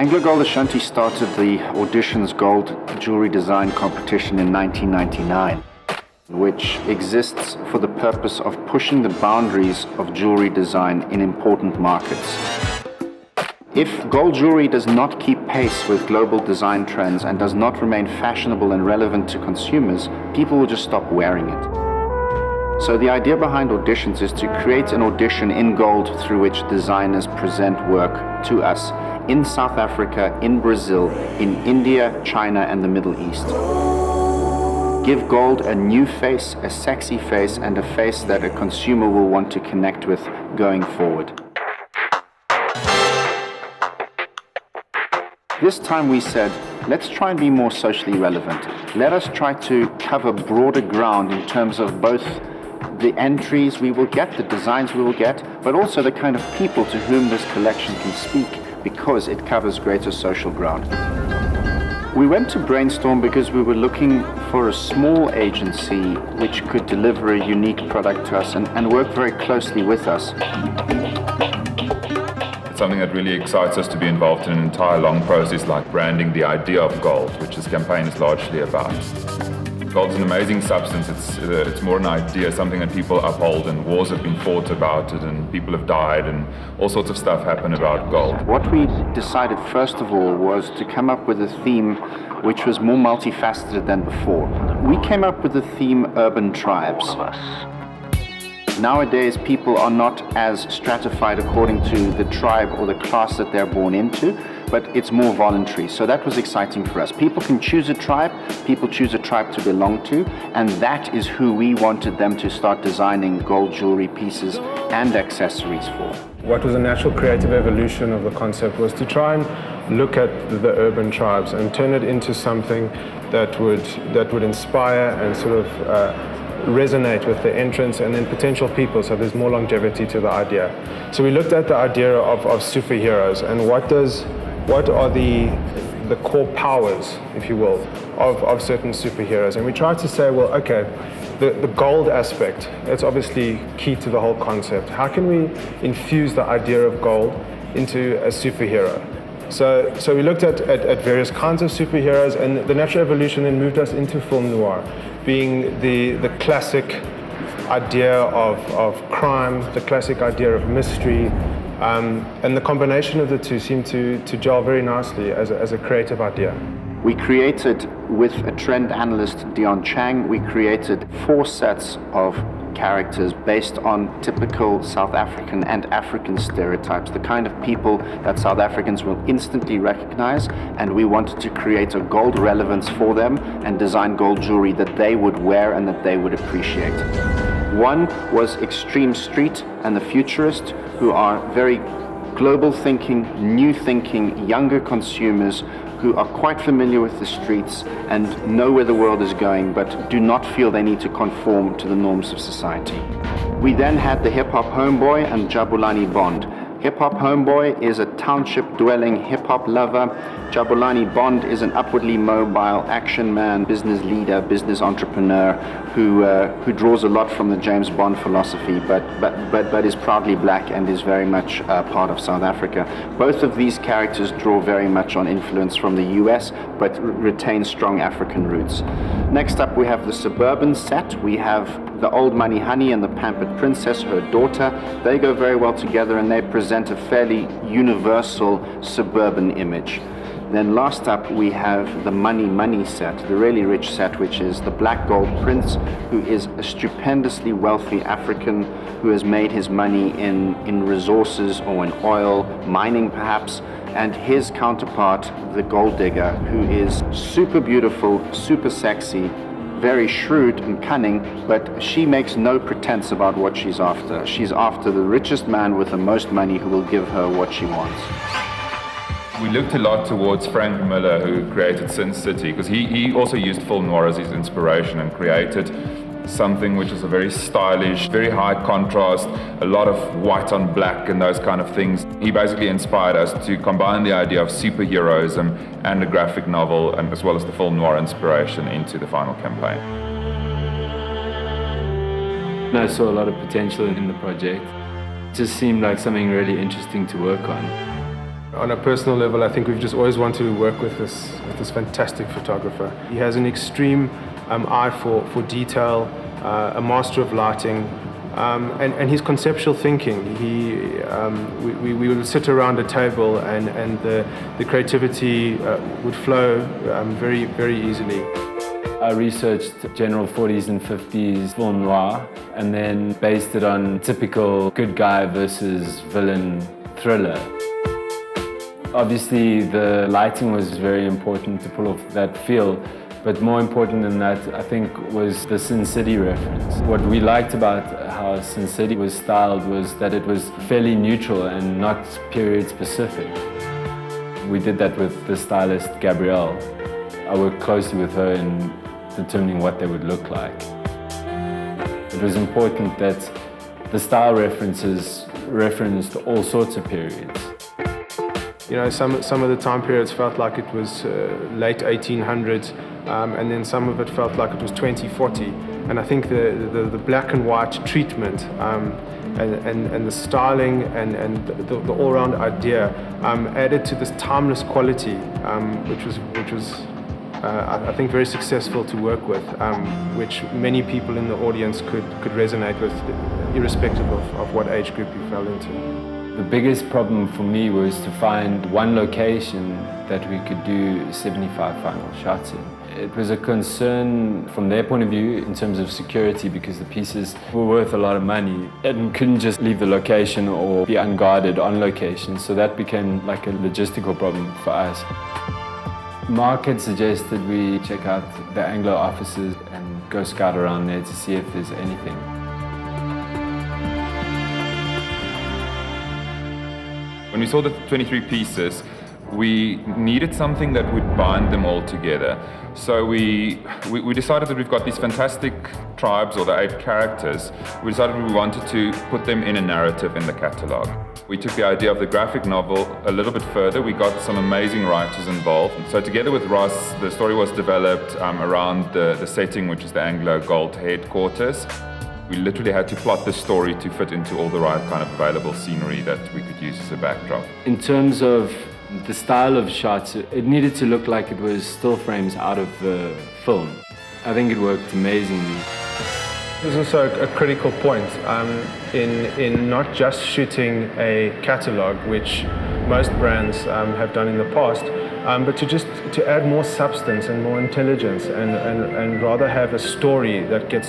Gold Ashanti started the Auditions Gold Jewelry Design Competition in 1999, which exists for the purpose of pushing the boundaries of jewelry design in important markets. If gold jewelry does not keep pace with global design trends and does not remain fashionable and relevant to consumers, people will just stop wearing it. So the idea behind auditions is to create an audition in gold through which designers present work to us in South Africa, in Brazil, in India, China, and the Middle East. Give gold a new face, a sexy face, and a face that a consumer will want to connect with going forward. This time we said, let's try and be more socially relevant. Let us try to cover broader ground in terms of both the entries we will get, the designs we will get, but also the kind of people to whom this collection can speak, because it covers greater social ground. We went to brainstorm because we were looking for a small agency which could deliver a unique product to us and work very closely with us. It's something that really excites us to be involved in an entire long process like branding the idea of gold, which this campaign is largely about. Gold's an amazing substance. It's more an idea, something that people uphold, and wars have been fought about it, and people have died, and all sorts of stuff happen about gold. What we decided first of all was to come up with a theme which was more multifaceted than before. We came up with the theme urban tribes. Nowadays, people are not as stratified according to the tribe or the class that they're born into, but it's more voluntary. So that was exciting for us. People can choose a tribe, people choose a tribe to belong to, and that is who we wanted them to start designing gold jewelry pieces and accessories for. What was a natural creative evolution of the concept was to try and look at the urban tribes and turn it into something that would inspire and sort of resonate with the entrants and then potential people, so there's more longevity to the idea. So we looked at the idea of superheroes and what are the core powers, if you will, of certain superheroes. And we tried to say, well, okay, the gold aspect, that's obviously key to the whole concept. How can we infuse the idea of gold into a superhero? So we looked at various kinds of superheroes, and the natural evolution then moved us into film noir, being the classic idea of crime, the classic idea of mystery, and the combination of the two seemed to gel very nicely as a creative idea. We created, with a trend analyst, Dion Chang, we created 4 sets of characters based on typical South African and African stereotypes, the kind of people that South Africans will instantly recognize, and we wanted to create a gold relevance for them and design gold jewelry that they would wear and that they would appreciate. One was Extreme Street and the Futurist, who are very global thinking, new thinking, younger consumers who are quite familiar with the streets and know where the world is going, but do not feel they need to conform to the norms of society. We then had the hip-hop homeboy and Jabulani Bond. Hip-hop homeboy is a township-dwelling hip-hop lover. Jabulani Bond is an upwardly mobile action man, business leader, business entrepreneur who draws a lot from the James Bond philosophy, but is proudly black and is very much part of South Africa. Both of these characters draw very much on influence from the US, but retain strong African roots. Next up, we have the suburban set. We have the Old Money Honey and the Pampered Princess, her daughter. They go very well together and they present a fairly universal suburban image. Then last up we have the Money set, the really rich set, which is the Black Gold Prince, who is a stupendously wealthy African who has made his money in resources or in oil, mining perhaps, and his counterpart, the Gold Digger, who is super beautiful, super sexy, very shrewd and cunning, but she makes no pretense about what she's after. She's after the richest man with the most money who will give her what she wants. We looked a lot towards Frank Miller, who created Sin City, because he also used film noir as his inspiration and created something which is a very stylish, very high contrast, a lot of white on black and those kind of things. He basically inspired us to combine the idea of superheroism and a graphic novel, and as well as the film noir inspiration, into the final campaign. I saw a lot of potential in the project. It just seemed like something really interesting to work on. On a personal level, I think we've just always wanted to work with this fantastic photographer. He has an extreme eye for detail, a master of lighting, and his conceptual thinking. We would sit around a table and the creativity would flow very, very easily. I researched general 40s and 50s film noir and then based it on typical good guy versus villain thriller. Obviously, the lighting was very important to pull off that feel, but more important than that, I think, was the Sin City reference. What we liked about how Sin City was styled was that it was fairly neutral and not period specific. We did that with the stylist Gabrielle. I worked closely with her in determining what they would look like. It was important that the style references referenced all sorts of periods. You know, some of the time periods felt like it was late 1800s, and then some of it felt like it was 2040. And I think the black and white treatment and the styling and the all-round idea added to this timeless quality, which was I think very successful to work with, which many people in the audience could resonate with, irrespective of what age group you fell into. The biggest problem for me was to find one location that we could do 75 final shots in. It was a concern from their point of view in terms of security because the pieces were worth a lot of money and couldn't just leave the location or be unguarded on location, so that became like a logistical problem for us. Mark had suggested we check out the Anglo offices and go scout around there to see if there's anything. When we saw the 23 pieces, we needed something that would bind them all together. So we decided that we've got these fantastic tribes, or the 8 characters. We decided we wanted to put them in a narrative in the catalogue. We took the idea of the graphic novel a little bit further. We got some amazing writers involved. So together with Ross, the story was developed around the setting, which is the Anglo Gold headquarters. We literally had to plot the story to fit into all the right kind of available scenery that we could use as a backdrop. In terms of the style of shots, it needed to look like it was still frames out of the film. I think it worked amazingly. There's also a critical point in not just shooting a catalogue, which most brands have done in the past, but to add more substance and more intelligence and rather have a story that gets told